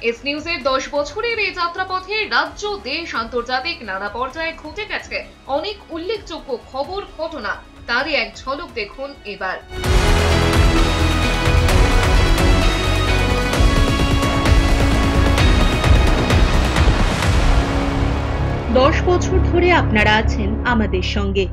S নিউজের 10 বছরের এই যাত্রাপথে রাজ্য, দেশ, আন্তর্জাতিক নানা পর্যায়ে ঘটে গেছে অনেক উল্লেখযোগ্য খবর, ঘটনা। তারই এক ঝলক দেখুন এবার। 10 বছর ধরে আপনারা আছেন আমাদের সঙ্গে।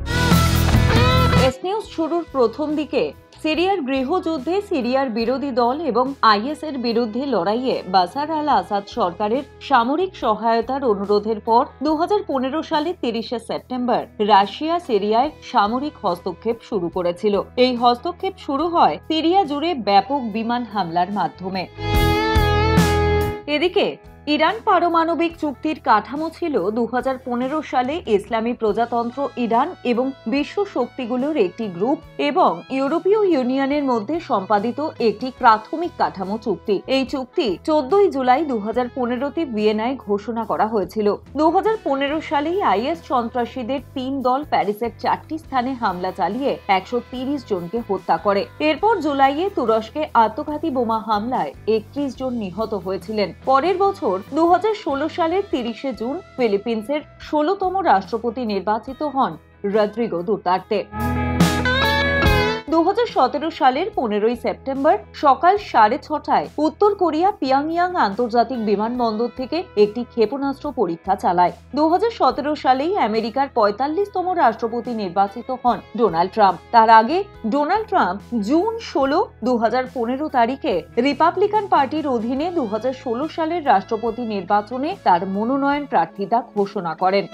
এস নিউজ শুরুর প্রথম দিকে সিরিয়ার গৃহযুদ্ধে সিরিয়ার বিরোধী দল এবং আইএস এর বিরুদ্ধে লড়াইয়ে বাশার আল আসাদ সরকারের সামরিক সহায়তার অনুরোধের পর 2015 সালের 30 সেপ্টেম্বর রাশিয়া সিরিয়ায় সামরিক হস্তক্ষেপ শুরু করেছিল। এই হস্তক্ষেপ শুরু হয় সিরিয়া জুড়ে ব্যাপক বিমান হামলার মাধ্যমে। এদিকে ইরান পারমাণবিক চুক্তির কাঠামো ছিল 2015 সালে ইসলামী প্রজাতন্ত্র ইরান এবং বিশ্ব শক্তিগুলোর একটি গ্রুপ এবং ইউরোপীয় ইউনিয়নের মধ্যে সম্পাদিত একটি প্রাথমিক কাঠামো চুক্তি। এই চুক্তি 14 জুলাই 2015-তে ভিয়েনায় ঘোষণা করা হয়েছিল। 2015 সালেই আইএস সন্ত্রাসীদের 3 দল প্যারিসের 4টি স্থানে হামলা চালিয়ে 130 জনকে হত্যা করে। এরপর জুলাইয়ে তুরস্কে আত্মঘাতী বোমা হামলায় 31 জন নিহত হয়েছিলেন। পরের বছর 2016 সালের 30 জুন ফিলিপিন্সের 16তম রাষ্ট্রপতি নির্বাচিত হন রদ্রিগো দুতার্তে। 2017 সালের 15 সেপ্টেম্বর সকাল 6:30টায় উত্তর কোরিয়া পিয়ংইয়াং আন্তর্জাতিক বিমানবন্দর থেকে একটি ক্ষেপণাস্ত্র পরীক্ষা চালায়। 2017 সালেই আমেরিকার 45তম রাষ্ট্রপতি নির্বাচিত হন ডোনাল্ড ট্রাম্প। তার আগে ডোনাল্ড ট্রাম্প জুন 16, 2015 তারিখে রিপাবলিকান পার্টির অধীনে 2016 সালের রাষ্ট্রপতি নির্বাচনে তার মনোনয়ন প্রার্থিতা ঘোষণা করেন।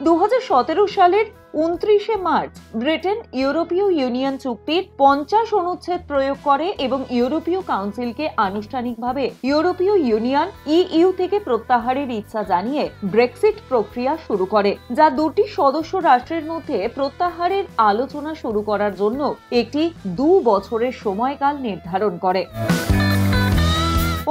2017 সালের 29 মার্চ ব্রিটেন ইউরোপীয় ইউনিয়ন চুক্তির 50 অনুচ্ছেদ প্রয়োগ করে এবং ইউরোপীয় কাউন্সিলকে আনুষ্ঠানিকভাবে ইউরোপীয় ইউনিয়ন ইইউ থেকে প্রত্যাহারের ইচ্ছা জানিয়ে ব্রেক্সিট প্রক্রিয়া শুরু করে, যা দুটি সদস্য রাষ্ট্রের মধ্যে প্রত্যাহারের আলোচনা শুরু করার জন্য একটি 2 বছরের সময়কাল নির্ধারণ করে।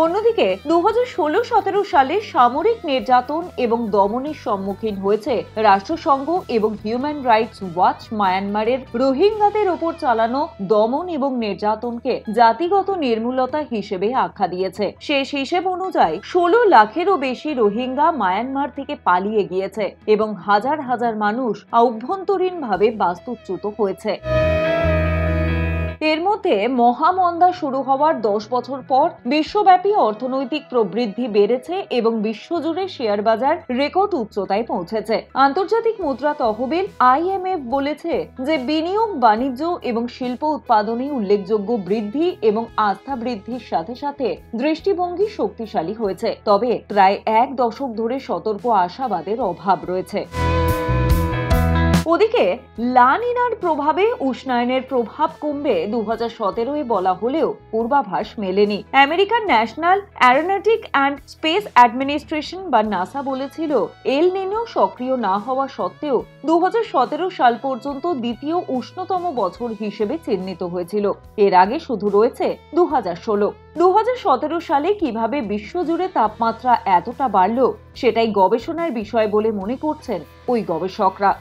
অন্যদিকে 2016-17 সালে সামরিক নির্যাতন এবং দমনের সম্মুখীন হয়েছে রাষ্ট্রসংঘ এবং হিউম্যান রাইটস ওয়াচ মায়ানমারের রোহিঙ্গাদের ওপর চালানো দমন এবং নির্যাতনকে জাতিগত নির্মূলতা হিসেবে আখ্যা দিয়েছে। শেষ হিসেব অনুযায়ী 16 লাখেরও বেশি রোহিঙ্গা মায়ানমার থেকে পালিয়ে গিয়েছে এবং হাজার হাজার মানুষ অভ্যন্তরীণভাবে বাস্তুচ্যুত হয়েছে। এর মধ্যে মহামন্দা শুরু হওয়ার 10 বছর পর বিশ্বব্যাপী অর্থনৈতিক প্রবৃদ্ধি বেড়েছে এবং বিশ্বজুড়ে শেয়ার বাজার রেকর্ড উচ্চতায় পৌঁছেছে। আন্তর্জাতিক মুদ্রা তহবিল IMF বলেছে যে বিনিয়োগ, বাণিজ্য এবং শিল্প উৎপাদনে উল্লেখযোগ্য বৃদ্ধি এবং আস্থা বৃদ্ধির সাথে সাথে দৃষ্টিভঙ্গি শক্তিশালী হয়েছে, তবে প্রায় 1 দশক ধরে সতর্ক আশাবাদের অভাব রয়েছে। ওদিকে লা নিনার প্রভাবে উষ্ণায়নের প্রভাব কমবে 2017-এ বলা হলেও পূর্বাভাস মেলেনি। আমেরিকার national aeronautic and space administration বা নাসা বলেছিল এল নিনো সক্রিয় না হওয়া সত্ত্বেও 2017 সাল পর্যন্ত দ্বিতীয় উষ্ণতম বছর হিসেবে চিহ্নিত হয়েছিল। এর আগে শুধু রয়েছে 2016। 2017 সালে কিভাবে বিশ্বজুড়ে তাপমাত্রা এতটা বাড়ল সেটাই গবেষণার বিষয় বলে মনে করছেন ওই গবেষকরা।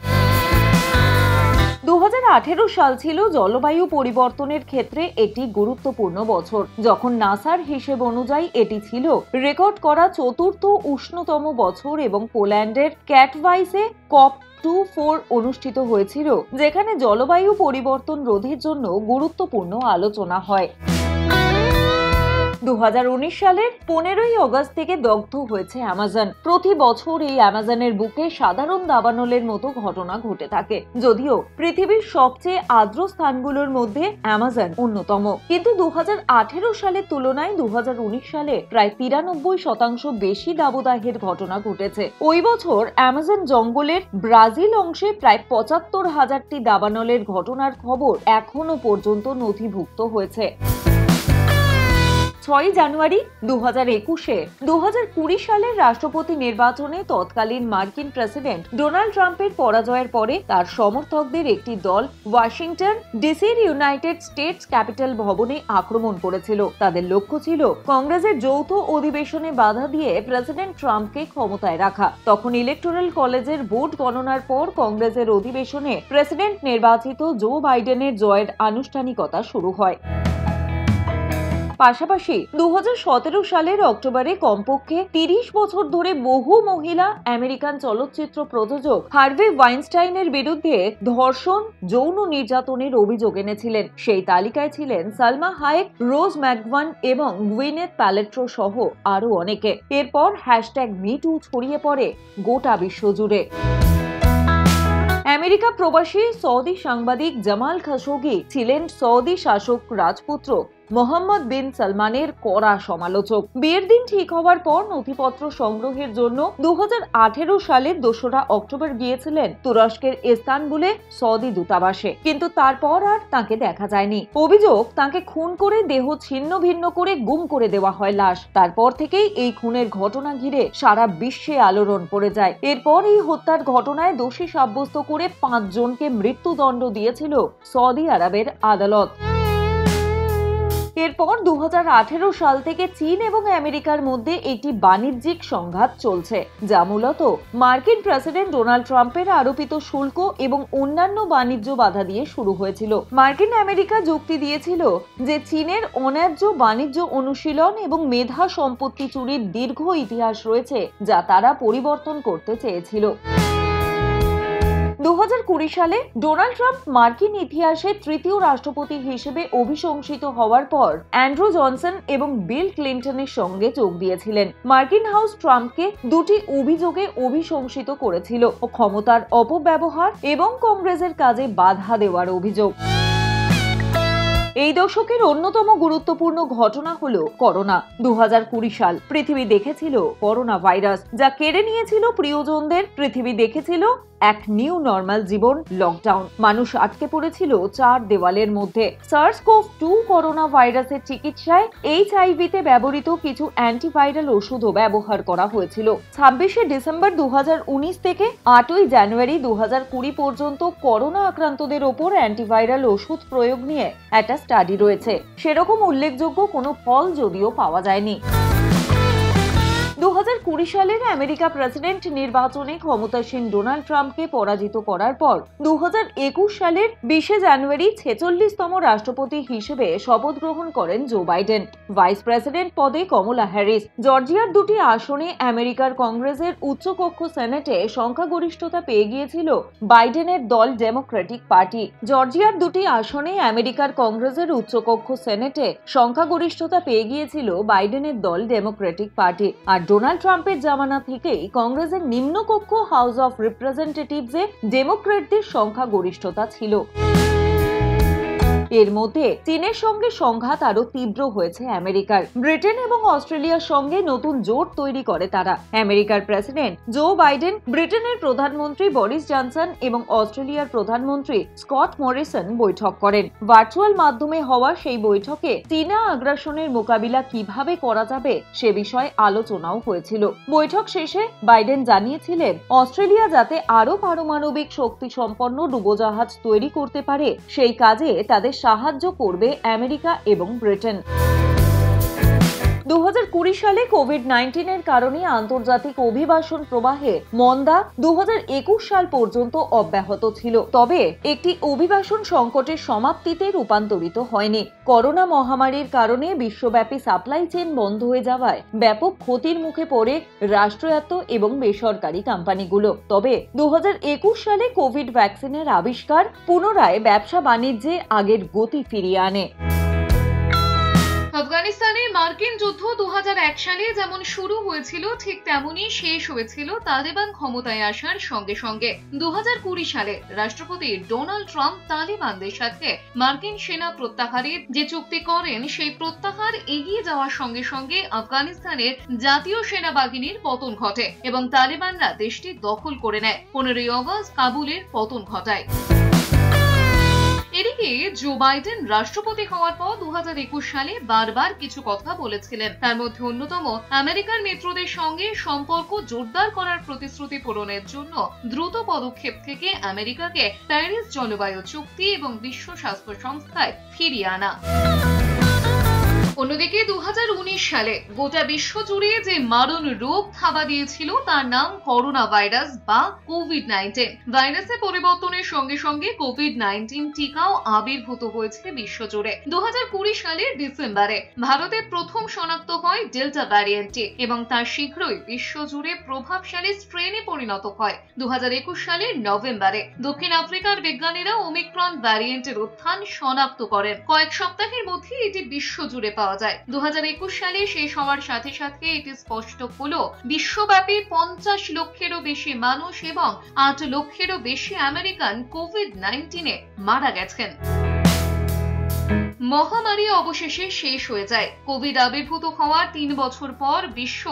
2018 সাল ছিল জলবায়ু পরিবর্তনের ক্ষেত্রে একটি গুরুত্বপূর্ণ বছর, যখন নাসার হিসেব অনুযায়ী এটি ছিল রেকর্ড করা 4র্থ উষ্ণতম বছর এবং পোল্যান্ডের ক্যাটভাইসে COP24 অনুষ্ঠিত হয়েছিল, যেখানে জলবায়ু পরিবর্তন রোধের জন্য গুরুত্বপূর্ণ আলোচনা হয়। 2019 সালের 15 আগস্ট থেকে দগ্ধ হয়েছে অ্যামাজন। প্রতি বছর এই অ্যামাজনের বুকে সাধারণ দাবানলের মতো ঘটনা ঘটে থাকে, যদিও পৃথিবীর সবচেয়ে আর্দ্র স্থানগুলোর মধ্যে অ্যামাজন অন্যতম। কিন্তু 2018 সালের তুলনায় 2019 সালে প্রায় 93% বেশি দাবদাহের ঘটনা ঘটেছে। ওই বছর অ্যামাজন জঙ্গলের ব্রাজিল অংশে প্রায় 75,000টি দাবানলের ঘটনার খবর এখনো পর্যন্ত নথিভুক্ত হয়েছে। 6 জানুয়ারি 2021-এ 2020 সালের রাষ্ট্রপতি নির্বাচনে তৎকালীন মার্কিন প্রেসিডেন্ট ডোনাল্ড ট্রাম্পের পরাজয়ের পরে তার সমর্থকদের একটি দল ওয়াশিংটন ডিসির ইউনাইটেড স্টেটস ক্যাপিটাল ভবনে আক্রমণ করেছিল। তাদের লক্ষ্য ছিল কংগ্রেসের যৌথ অধিবেশনে বাধা দিয়ে প্রেসিডেন্ট ট্রাম্পকে ক্ষমতায় রাখা। তখন ইলেকটোরাল কলেজের ভোট গণনার পর কংগ্রেসের অধিবেশনে প্রেসিডেন্ট নির্বাচিত জো বাইডেনের জয়ের আনুষ্ঠানিকতা শুরু হয়। পাশাপাশি 2017 সালের অক্টোবরে কমপক্ষে 30 বছর ধরে বহু মহিলা আমেরিকান চলচ্চিত্র প্রযোজক হার্ভে ওয়াইনস্টাইনের বিরুদ্ধে ধর্ষণ, যৌন নির্যাতনের অভিযোগ এনেছিলেন। সেই তালিকায় ছিলেন সালমা হায়েক, রোজ ম্যাকভান এবং গ্যুইনেথ প্যালেট্রো সহ আরো অনেকে। এরপর #MeToo ছড়িয়ে পড়ে গোটা বিশ্বজুড়ে। আমেরিকা প্রবাসী সৌদি সাংবাদিক জামাল খাশোগি ছিলেন সৌদি শাসক রাজপুত্র মোহাম্মদ বিন সালমানের কড়া সমালোচক। বিয়ের দিন ঠিক হওয়ার পর নথিপত্র সংগ্রহের জন্য 2018 সালের 2রা অক্টোবর গিয়েছিলেন তুরস্কের ইস্তানবুলে সৌদি দূতাবাসে, কিন্তু তারপর আর তাকে দেখা যায়নি। অভিযোগ, তাকে খুন করে দেহ ছিন্ন ভিন্ন করে গুম করে দেওয়া হয় লাশ। তারপর থেকেই এই খুনের ঘটনা ঘিরে সারা বিশ্বে আলোড়ন পড়ে যায়। এরপর এই হত্যার ঘটনায় দোষী সাব্যস্ত করে 5 জনকে মৃত্যুদণ্ড দিয়েছিল সৌদি আরবের আদালত। এরপর 2018 সাল থেকে চীন এবং আমেরিকার মধ্যে একটি বাণিজ্যিক সংঘাত চলছে, যা মূলত মার্কিন প্রেসিডেন্ট ডোনাল্ড ট্রাম্পের আরোপিত শুল্ক এবং অন্যান্য বাণিজ্য বাধা দিয়ে শুরু হয়েছিল। মার্কিন আমেরিকা যুক্তি দিয়েছিল যে চীনের অন্যায্য বাণিজ্য অনুশীলন এবং মেধা সম্পত্তি চুরির দীর্ঘ ইতিহাস রয়েছে, যা তারা পরিবর্তন করতে চেয়েছিল। 2020 সালে ডোনাল্ড ট্রাম্প মার্কিন ইতিহাসে তৃতীয় রাষ্ট্রপতি হিসেবে অভিশংসিত হওয়ার পর অ্যান্ড্রু জনসন এবং বিল ক্লিন্টনের সঙ্গে যোগ দিয়েছিলেন। মার্কিন হাউস ট্রাম্পকে 2টি অভিযোগে অভিশংসিত করেছিল: ক্ষমতার অপব্যবহার এবং কংগ্রেসের কাজে বাধা দেওয়ার অভিযোগ। এই দশকের অন্যতম গুরুত্বপূর্ণ ঘটনা হলো করোনা। 2020 সাল পৃথিবী দেখেছিল করোনা ভাইরাস, যা কেড়ে নিয়েছিল প্রিয়জনদের। পৃথিবী দেখেছিল এক নিউ নরমাল জীবন, লকডাউন। মানুষ আটকে পড়েছিল 4 দেওয়ালের মধ্যে। SARS-CoV-2 করোনা ভাইরাসের চিকিৎসায় HIV-তে ব্যবহৃত কিছু অ্যান্টিভাইরাল ওষুধও ব্যবহার করা হয়েছিল। 26শে ডিসেম্বর 2019 থেকে 8ই জানুয়ারি 2020 পর্যন্ত করোনা আক্রান্তদের ওপর অ্যান্টিভাইরাল ওষুধ প্রয়োগ নিয়ে একটা স্টাডি রয়েছে। সেরকম উল্লেখযোগ্য কোনো ফল যদিও পাওয়া যায়নি। 2020 সালের আমেরিকা প্রেসিডেন্ট নির্বাচনে ক্ষমতাসীন ডোনাল্ড ট্রাম্পকে পরাজিত করার পর 2021 সালের 20শে জানুয়ারি 46তম রাষ্ট্রপতি হিসেবে শপথ গ্রহণ করেন জো বাইডেন। ভাইস প্রেসিডেন্ট পদে কমলা হ্যারিস। জর্জিয়ার 2টি আসনে আমেরিকার কংগ্রেসের উচ্চকক্ষ সেনেটে সংখ্যাগরিষ্ঠতা পেয়ে গিয়েছিল বাইডেনের দল ডেমোক্রেটিক পার্টি। জর্জিয়ার 2টি আসনে আমেরিকার কংগ্রেসের উচ্চকক্ষ সেনেটে সংখ্যাগরিষ্ঠতা পেয়ে গিয়েছিল বাইডেনের দল ডেমোক্রেটিক পার্টি। আর ডোনাল্ড ট্রাম্পের জামানা থেকেই কংগ্রেসের নিম্নকক্ষ হাউস অফ রিপ্রেজেন্টেটিভসে ডেমোক্রেটদের সংখ্যাগরিষ্ঠতা ছিল। এর মধ্যে চীনের সঙ্গে সংঘাত আরো তীব্র হয়েছে আমেরিকার। ব্রিটেন এবং অস্ট্রেলিয়ার সঙ্গে নতুন জোট তৈরি করে তারা। আমেরিকার প্রেসিডেন্ট জো বাইডেন, ব্রিটেনের প্রধানমন্ত্রী বরিস জনসন এবং অস্ট্রেলিয়ার প্রধানমন্ত্রী স্কট মরিসন বৈঠক করেন। ভার্চুয়াল মাধ্যমে হওয়া সেই বৈঠকে চীনা আগ্রাসনের মোকাবিলা কিভাবে করা যাবে সে বিষয়ে আলোচনাও হয়েছিল। বৈঠক শেষে বাইডেন জানিয়েছিলেন, অস্ট্রেলিয়া যাতে আরো পারমাণবিক শক্তি সম্পন্ন ডুবোজাহাজ তৈরি করতে পারে, সেই কাজে তাদের সাহায্য করবে আমেরিকা এবং ব্রিটেন। 2020 সালে কোভিড-19 কারণে আন্তর্জাতিক অভিবাসন প্রবাহে মন্দা 2021 সাল পর্যন্ত অব্যাহত ছিল, তবে একটি অভিবাসন সংকটের সমাপ্তিতে রূপান্তরিত হয়নি। করোনা মহামারীর কারণে বিশ্বব্যাপী সাপ্লাই চেইন বন্ধ হয়ে যাওয়ায় ব্যাপক ক্ষতির মুখে পড়ে রাষ্ট্রায়ত্ত এবং বেসরকারি কোম্পানিগুলো। তবে 2021 সালে কোভিড ভ্যাকসিনের আবিষ্কার পুনরায় ব্যবসা বাণিজ্যে আগের গতি ফিরিয়ে আনে। আফগানিস্তানে মার্কিন যুদ্ধ 2001 সালে যেমন শুরু হয়েছিল ঠিক তেমনই শেষ হয়েছিল তালেবান ক্ষমতায় আসার সঙ্গে সঙ্গে। 2020 সালে রাষ্ট্রপতি ডোনাল্ড ট্রাম্প তালেবানদের সাথে মার্কিন সেনা প্রত্যাহারের যে চুক্তি করেন, সেই প্রত্যাহার এগিয়ে যাওয়ার সঙ্গে সঙ্গে আফগানিস্তানের জাতীয় সেনাবাহিনীর পতন ঘটে এবং তালেবানরা দেশটি দখল করে নেয়। 15ই আগস্ট কাবুলের পতন ঘটায়। এদিকে জো বাইডেন রাষ্ট্রপতি হওয়ার পর 2021 সালে বারবার কিছু কথা বলেছিলেন। তার মধ্যে অন্যতম আমেরিকার মিত্রদের সঙ্গে সম্পর্ক জোরদার করার প্রতিশ্রুতি পূরণের জন্য দ্রুত পদক্ষেপ থেকে আমেরিকাকে প্যারিস জলবায়ু চুক্তি এবং বিশ্ব স্বাস্থ্য সংস্থায় ফিরিয়ে আনা। অন্যদিকে 2019 সালে গোটা বিশ্ব জুড়ে যে মারণ রোগ থাবা দিয়েছিল তার নাম করোনা ভাইরাস বা কোভিড-19। ভাইরাসের পরিবর্তনের সঙ্গে সঙ্গে কোভিড-19 টিকাও আবির্ভূত হয়েছে বিশ্বজুড়ে। 2020 সালের ডিসেম্বরে ভারতে প্রথম শনাক্ত হয় ডেল্টা ভ্যারিয়েন্টটি এবং তার শীঘ্রই বিশ্বজুড়ে প্রভাবশালী স্ট্রেনে পরিণত হয়। 2021 সালের নভেম্বরে দক্ষিণ আফ্রিকার বিজ্ঞানীরা ওমিক্রন ভ্যারিয়েন্টের উত্থান শনাক্ত করেন। কয়েক সপ্তাহের মধ্যে এটি বিশ্বজুড়ে পাওয়া যায়। 2021 সালে শেষ হওয়ার সাথে সাথে এটি স্পষ্ট হলো বিশ্বব্যাপী 50 লক্ষেরও বেশি মানুষ এবং 8 লক্ষেরও বেশি আমেরিকান কোভিড-19 মারা গেছেন। মহামারী অবশেষে শেষ হয়ে যায়। কোভিড আবির্ভূত হওয়ার 3 বছর পর বিশ্ব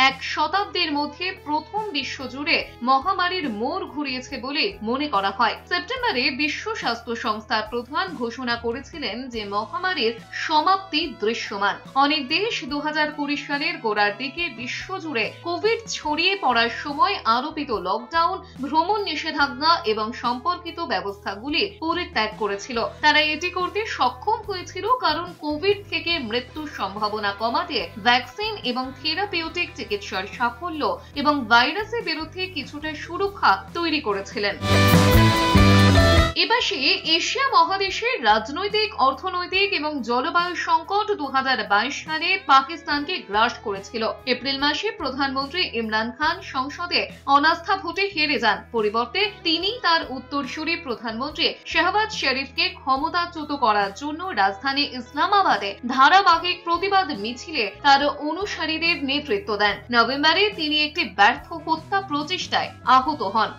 এক শতাব্দীর মধ্যে প্রথম বিশ্বজুড়ে মহামারীর মোড় ঘুরিয়েছে বলে মনে করা হয়। সেপ্টেম্বরে বিশ্ব স্বাস্থ্য সংস্থার প্রধান ঘোষণা করেছিলেন যে মহামারীর সমাপ্তি দৃশ্যমান। অনেক দেশ 2020 সালের গোড়ার দিকে বিশ্বজুড়ে কোভিড ছড়িয়ে পড়ার সময় আরোপিত লকডাউন, ভ্রমণ নিষেধাজ্ঞা এবং সম্পর্কিত ব্যবস্থাগুলি পরিত্যাগ করেছিল। তারা এটি করতে সক্ষম হয়েছিল কারণ কোভিড থেকে মৃত্যুর সম্ভাবনা কমাতে ভ্যাকসিন এবং থেরাপিউটিক চিকিৎসার সাফল্য এবং ভাইরাসের বিরুদ্ধে কিছুটা সুরক্ষা তৈরি করেছিলেন। এপাশে এশিয়া মহাদেশের রাজনৈতিক, অর্থনৈতিক এবং জলবায়ু সংকট 2022 সালে পাকিস্তানকে গ্রাস করেছিল। এপ্রিল মাসে প্রধানমন্ত্রী ইমরান খান সংসদে অনাস্থা ভোটে হেরে যান। পরিবর্তে তিনি তার উত্তরসূরি প্রধানমন্ত্রী শাহবাজ শরীফকে ক্ষমতাচ্যুত করার জন্য রাজধানী ইসলামাবাদে ধারাবাহিক প্রতিবাদ মিছিলে তার অনুসারীদের নেতৃত্ব দেন। নভেম্বরে তিনি একটি ব্যর্থ হত্যা প্রচেষ্টায় আহত হন।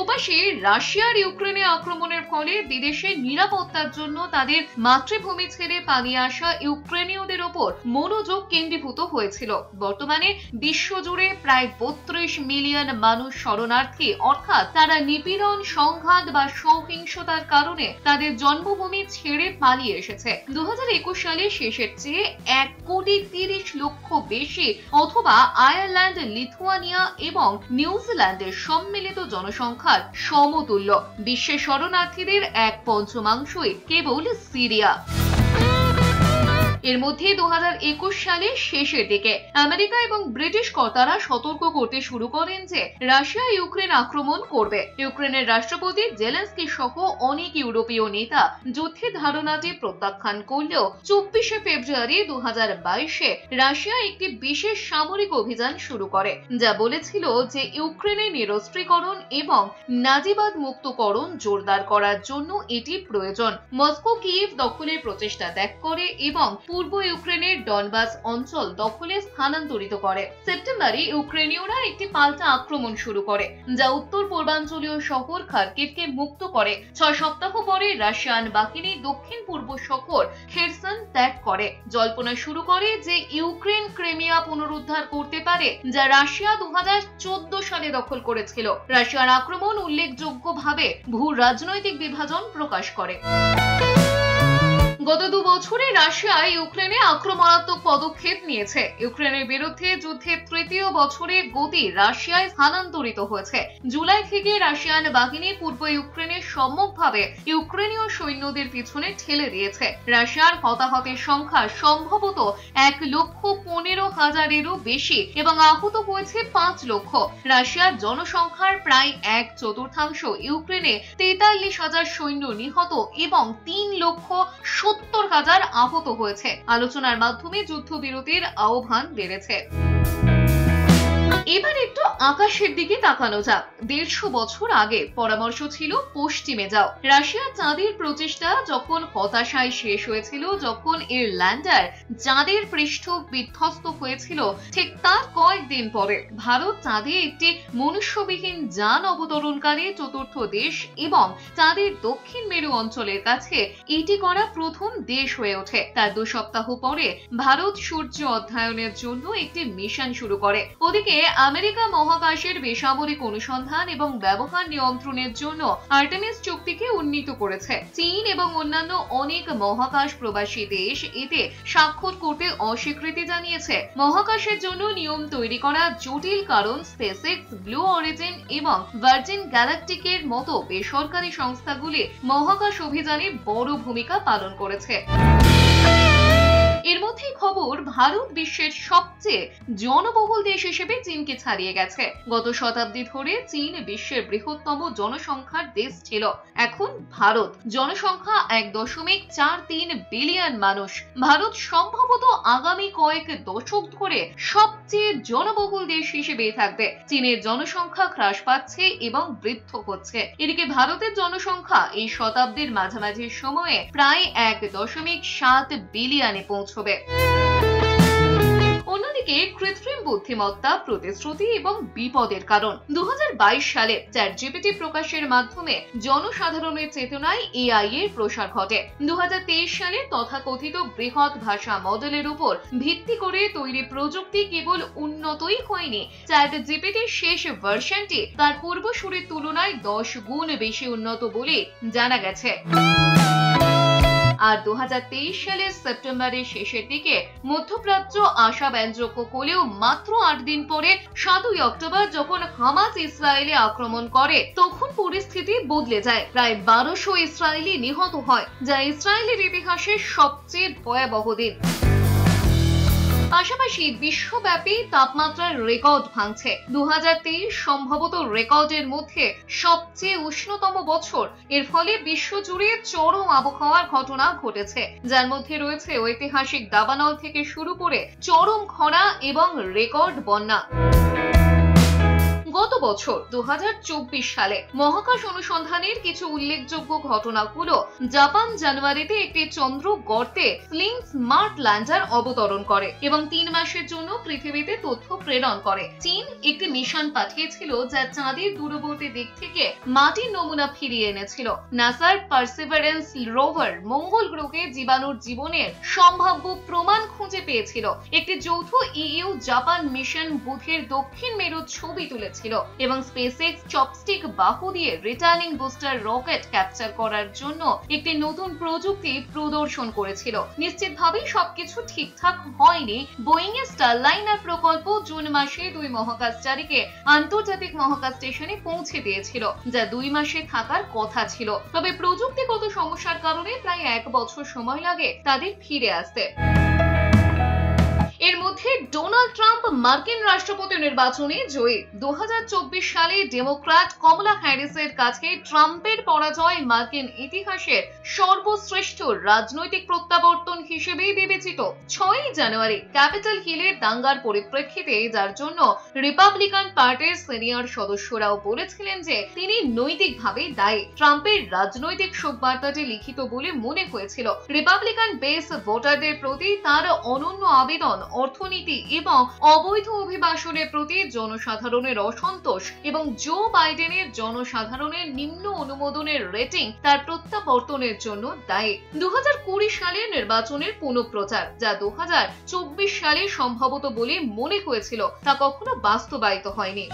ওপাশে রাশিয়ার ইউক্রেনে আক্রমণের ফলে বিদেশে নিরাপত্তার জন্য তাদের মাতৃভূমি ছেড়ে পালিয়ে আসা ইউক্রেনীয়দের ওপর মনোযোগ কেন্দ্রীভূত হয়েছিল। বর্তমানে বিশ্বজুড়ে প্রায় 32 মিলিয়ন মানুষ শরণার্থী, অর্থাৎ তারা নিপীড়ন, সংঘাত বা সহিংসতার কারণে তাদের জন্মভূমি ছেড়ে পালিয়ে এসেছে। 2021 সালে শেষের চেয়ে 1,30,00,000 বেশি, অথবা আয়ারল্যান্ড, লিথুয়ানিয়া এবং নিউজিল্যান্ডের সম্মিলিত জনসংখ্যা সমতুল্য। বিশ্বের শরণার্থীদের 1/5 কেবল সিরিয়া। এর মধ্যে 2021 সালের শেষের দিকে আমেরিকা এবং ব্রিটিশ কর্তারা সতর্ক করতে শুরু করেন যে রাশিয়া ইউক্রেন আক্রমণ করবে। ইউক্রেনের রাষ্ট্রপতি জেলেনস্কি সহ অনেক ইউরোপীয় নেতা যুদ্ধের ধারণাটি প্রত্যাখ্যান করলেও 24 ফেব্রুয়ারি 2022 রাশিয়া একটি বিশেষ সামরিক অভিযান শুরু করে, যা বলেছিল যে ইউক্রেনের নিরস্ত্রীকরণ এবং নাজিবাদ মুক্তকরণ জোরদার করার জন্য এটি প্রয়োজন। মস্কো কিয়েভ দখলের প্রচেষ্টা ত্যাগ করে এবং পূর্ব ইউক্রেনের ডনবাস অঞ্চল দখলে স্থানান্তরিত করে। সেপ্টেম্বরে ইউক্রেনীয়রা একটি পাল্টা আক্রমণ শুরু করে, যা উত্তর পূর্বাঞ্চলীয় শহর খার্কিভকে মুক্ত করে। 6 সপ্তাহ পরে রাশিয়ান বাহিনী দক্ষিণ পূর্ব শহর খেরসন ত্যাগ করে। জল্পনা শুরু করে যে ইউক্রেন ক্রিমিয়া পুনরুদ্ধার করতে পারে, যা রাশিয়া 2014 সালে দখল করেছিল। রাশিয়ার আক্রমণ উল্লেখযোগ্যভাবে ভূ রাজনৈতিক বিভাজন প্রকাশ করে। গত 2 বছরে রাশিয়া ইউক্রেনে আক্রমণাত্মক পদক্ষেপ নিয়েছে। ইউক্রেনের বিরুদ্ধে যুদ্ধের 3য় বছরে গতি রাশিয়ায় স্থানান্তরিত হয়েছে। জুলাই থেকে রাশিয়ান বাহিনী পূর্ব ইউক্রেনে সম্মুখভাবে ইউক্রেনীয় সৈন্যদের পিছনে ঠেলে দিয়েছে। রাশিয়ার হতাহতের সংখ্যা সম্ভবত 1,15,000-এরও বেশি এবং আহত হয়েছে 5 লক্ষ। রাশিয়ার জনসংখ্যার প্রায় 1/4 ইউক্রেনে 43,000 সৈন্য নিহত এবং 3,70,000 আহত হয়েছে। আলোচনার মাধ্যমে যুদ্ধবিরতির আহ্বান বেড়েছে। এবার একটু আকাশের দিকে তাকানো যাক। 150 বছর আগে পরামর্শ ছিল পশ্চিমে যাও। রাশিয়ার চাঁদের প্রচেষ্টা যখন হতাশায় শেষ হয়েছিল, যখন এর ল্যান্ডার চাঁদের পৃষ্ঠ বিধ্বস্ত হয়েছিল, ঠিক তার কয়েকদিন পরে ভারত চাঁদে একটি মনুষ্যবিহীন যান অবতরণকারী চতুর্থ দেশ এবং চাঁদের দক্ষিণ মেরু অঞ্চলের কাছে এটি করা প্রথম দেশ হয়ে ওঠে। তার 2 সপ্তাহ পরে ভারত সূর্য অধ্যয়নের জন্য একটি মিশন শুরু করে। ওদিকে আমেরিকা মহাকাশের বেসামরিক অনুসন্ধান এবং ব্যবহার নিয়ন্ত্রণের জন্য আর্টেমিস চুক্তিকে উন্নীত করেছে। চীন এবং অন্যান্য অনেক মহাকাশ প্রবাসী দেশ এতে স্বাক্ষর করতে অস্বীকৃতি জানিয়েছে। মহাকাশের জন্য নিয়ম তৈরি করা জটিল কারণ স্পেসএক্স, ব্লু অরিজিন এবং ভার্জিন গ্যালাকটিকের মতো বেসরকারি সংস্থাগুলি মহাকাশ অভিযানে বড় ভূমিকা পালন করেছে। এর মধ্যেই খবর, ভারত বিশ্বের সবচেয়ে জনবহুল দেশ হিসেবে চীনকে ছাড়িয়ে গেছে। গত শতাব্দী ধরে চীন বিশ্বের বৃহত্তম জনসংখ্যার দেশ ছিল। এখন ভারত জনসংখ্যা 1.43 বিলিয়ন মানুষ। ভারত সম্ভবত আগামী কয়েক দশক ধরে সবচেয়ে জনবহুল দেশ হিসেবেই থাকবে। চীনের জনসংখ্যা হ্রাস পাচ্ছে এবং বৃদ্ধি হচ্ছে। এদিকে ভারতের জনসংখ্যা এই শতাব্দীর মাঝামাঝি সময়ে প্রায় 1.7 বিলিয়নে পৌঁছবে। অন্যদিকে কৃত্রিম বুদ্ধিমত্তা প্রতিশ্রুতি এবং বিপদের কারণ। 2022 সালে চ্যাটজিপিটি প্রকাশের মাধ্যমে জনসাধারণের চেতনায় এআই এর প্রসার ঘটে। 2023 সালে তথাকথিত বৃহৎ ভাষা মডেলের উপর ভিত্তি করে তৈরি প্রযুক্তি কেবল উন্নতই হয়নি, চ্যাটজিপিটির শেষ ভার্সনটি তার পূর্বসূরির তুলনায় 10 গুণ বেশি উন্নত বলে জানা গেছে। আর 2023 সালের সেপ্টেম্বরের শেষের দিকে মধ্যপ্রাচ্য আশাব্যঞ্জক হলেও মাত্র 8 দিন পরে 7ই অক্টোবর যখন হামাস ইসরায়েলে আক্রমণ করে, তখন পরিস্থিতি বদলে যায়। প্রায় 1200 ইসরায়েলি নিহত হয়, যা ইসরায়েলের ইতিহাসের সবচেয়ে ভয়াবহ দিন। পাশাপাশি বিশ্বব্যাপী তাপমাত্রার রেকর্ড ভাঙছে। 2023 সম্ভবত রেকর্ডের মধ্যে সবচেয়ে উষ্ণতম বছর। এর ফলে বিশ্বজুড়ে চরম আবহাওয়ার ঘটনা ঘটেছে, যার মধ্যে রয়েছে ঐতিহাসিক দাবানল থেকে শুরু করে চরম খরা এবং রেকর্ড বন্যা। গত বছর 2024 সালে মহাকাশ অনুসন্ধানের কিছু উল্লেখযোগ্য ঘটনা হলো, জাপান জানুয়ারিতে একটি চন্দ্র গর্তে স্লিং স্মার্ট ল্যান্ডার অবতরণ করে এবং 3 মাসের জন্য পৃথিবীতে তথ্য প্রেরণ করে। চীন একটি মিশন পাঠিয়েছিল যা চাঁদের দূরবর্তী দিক থেকে মাটির নমুনা ফিরিয়ে এনেছিল। নাসার পারসিভারেন্স রোভার মঙ্গল গ্রহে জীবাণুর জীবনের সম্ভাব্য প্রমাণ খুঁজে পেয়েছিল। একটি যৌথ ইইউ জাপান মিশন বুধের দক্ষিণ মেরুর ছবি তুলেছে এবং স্পেসএক্স চপস্টিক বাহু দিয়ে রিটার্নিং বুস্টার রকেট ক্যাপচার করার জন্য একটি নতুন প্রযুক্তি প্রদর্শন করেছিল। নিশ্চিতভাবেই সবকিছু ঠিকঠাক হয়নি। বোয়িং এর স্টারলাইনার প্রকল্প জুন মাসে 2 মহাকাশচারীকে আন্তর্জাতিক মহাকাশ স্টেশনে পৌঁছে দিয়েছিল, যা 2 মাসে থাকার কথা ছিল। তবে প্রযুক্তিগত সমস্যার কারণে প্রায় 1 বছর সময় লাগে তাদের ফিরে আসতে। এর মধ্যে ডোনাল্ড ট্রাম্প মার্কিন রাষ্ট্রপতি নির্বাচনে জয়ী। 2024 সালে ডেমোক্র্যাট কমলা হ্যারিসের কাছে ট্রাম্পের পরাজয় মার্কিন ইতিহাসের সর্বশ্রেষ্ঠ রাজনৈতিক প্রত্যাবর্তন হিসেবে বিবেচিত। 6ই জানুয়ারি ক্যাপিটাল হিলের দাঙ্গার পরিপ্রেক্ষিতে, যার জন্য রিপাবলিকান পার্টির সিনিয়র সদস্যরাও বলেছিলেন যে তিনি নৈতিকভাবে দায়ী। ট্রাম্পের রাজনৈতিক শোকবার্তাটি লিখিত বলে মনে হয়েছিল। রিপাবলিকান বেস ভোটারদের প্রতি তার অনন্য আবেদন, অর্থনীতি এবং অবৈধ অভিবাসনের প্রতি জনসাধারণের অসন্তোষ এবং জো বাইডেনের জনসাধারণের নিম্ন অনুমোদনের রেটিং তার প্রত্যাবর্তনের জন্য দায়ী। 2020 সালের নির্বাচনের পুনঃপ্রচার, যা 2024 সালে সম্ভবত বলে মনে হয়েছিল, তা কখনো বাস্তবায়িত হয়নি।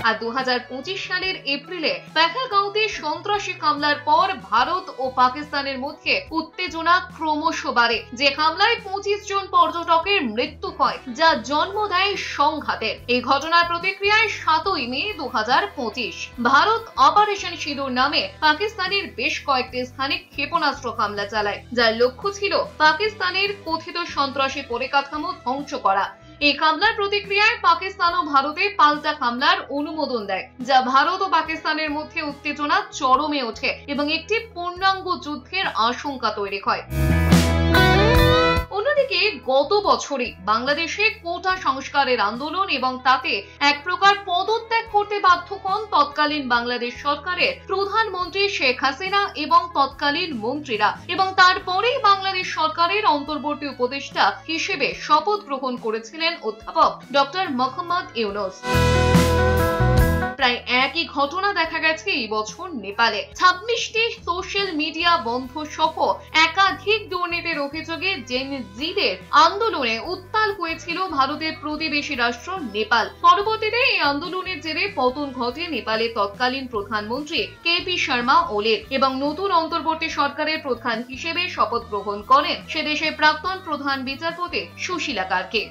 আর 2025 সালের এপ্রিলে পেহেলগাঁওতে সন্ত্রাসী হামলার পর ভারত ও পাকিস্তানের মধ্যে উত্তেজনা ক্রমশ বাড়ে। যে হামলায় 25 জন পর্যটকের মৃত্যু হয়, যা জন্ম দেয় সংঘাতের। এই ঘটনার প্রতিক্রিয়ায় 7ই মে 2025 ভারত অপারেশন সিঁদুর নামে পাকিস্তানের বেশ কয়েকটি স্থানে ক্ষেপণাস্ত্র হামলা চালায়, যার লক্ষ্য ছিল পাকিস্তানের কথিত সন্ত্রাসী পরিকাঠামো ধ্বংস করা। এই হামলার প্রতিক্রিয়ায় পাকিস্তান ও ভারতে পাল্টা হামলার অনুমোদন দেয়, যা ভারত ও পাকিস্তানের মধ্যে উত্তেজনা চরমে ওঠে এবং একটি পূর্ণাঙ্গ যুদ্ধের আশঙ্কা তৈরি হয়। অন্যদিকে গত বছরই বাংলাদেশে কোটা সংস্কারের আন্দোলন এবং তাতে এক প্রকার পদত্যাগ করতে বাধ্য হন তৎকালীন বাংলাদেশ সরকারের প্রধানমন্ত্রী শেখ হাসিনা এবং তৎকালীন মন্ত্রীরা, এবং তারপরেই বাংলাদেশ সরকারের অন্তর্বর্তী উপদেষ্টা হিসেবে শপথ গ্রহণ করেছিলেন অধ্যাপক ডক্টর মোহাম্মদ ইউনূস। প্রায় একই ঘটনা দেখা গেছে এই বছর নেপালে। 26টি সোশ্যাল মিডিয়া বন্ধ সহ একাধিক দুর্নীতির অভিযোগে জেন জিদের আন্দোলনে উত্তাল হয়েছিল ভারতের প্রতিবেশী রাষ্ট্র নেপাল। পরবর্তীতে এই আন্দোলনের জেরে পতন ঘটে নেপালের তৎকালীন প্রধানমন্ত্রী কেপি শর্মা ওলির এবং নতুন অন্তর্বর্তী সরকারের প্রধান হিসেবে শপথ গ্রহণ করেন সে দেশের প্রাক্তন প্রধান বিচারপতি সুশীলা কার্কে।